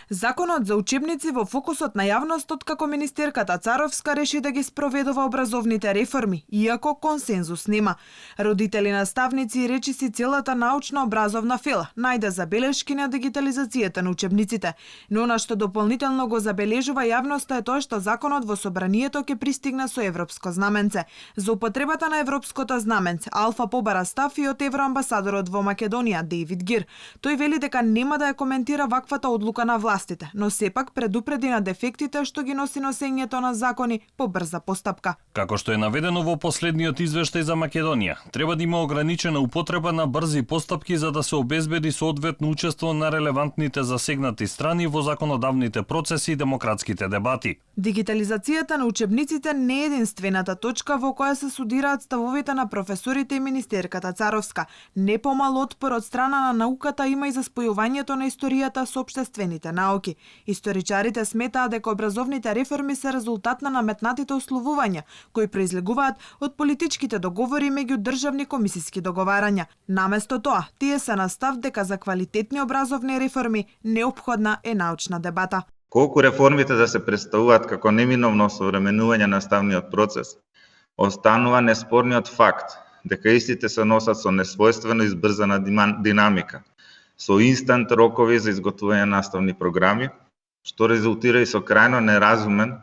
Законот за учебници во фокусот на јавностот како министерката Царовска реши да ги спроведува образовните реформи, иако консензус нема. Родители, наставници и речиси целата научна образовна фила најде забелешки на дигитализацијата на учебниците, но она што дополнително го забележува јавноста е тоа што законот во собранието ќе пристигне со европско знаменце. За употребата на европското знаменце Алфа побара став и од евроамбасадорот во Македонија Дејвид Гир. Тој вели дека нема да ја коментира ваквата одлука на властите, но сепак предупреди на дефектите што ги носи носењето на закони по брза постапка. Како што е наведено во последниот извештај за Македонија, треба да има ограничена употреба на брзи постапки за да се обезбеди соодветно учество на релевантните засегнати страни во законодавните процеси и демократските дебати. Дигитализацијата на учебниците не е единствената точка во која се судираат ставовите на професорите и министерката Царовска. Не помал отпор од страна на науката има и за спојувањето на историјата со општествените науки. Историчарите сметаат дека образовните реформи се резултат на наметнатите условувања, кои произлегуваат од политичките договори меѓу државни комисиски договарања. Наместо тоа, тие се на став дека за квалитетни образовни реформи неопходна е научна дебата. Колку реформите да се представуваат како неминовно современување на наставниот процес, останува неспорниот факт дека истите се носат со несвојствено избрзана динамика, со инстант рокови за изготвување на наставни програми, што резултира и со крајно неразумен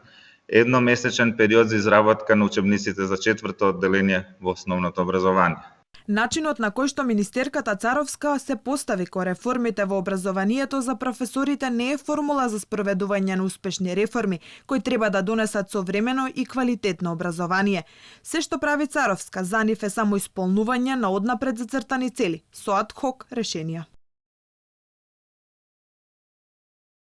едномесечен период за изработка на учебниците за 4-то одделение во основното образование. Начинот на кој што министерката Царовска се постави ко реформите во образованието за професорите не е формула за спроведување на успешни реформи, кои треба да донесат современо и квалитетно образование. Се што прави Царовска за нив е само исполнување на однапред зацртани цели, со ад хок решенија.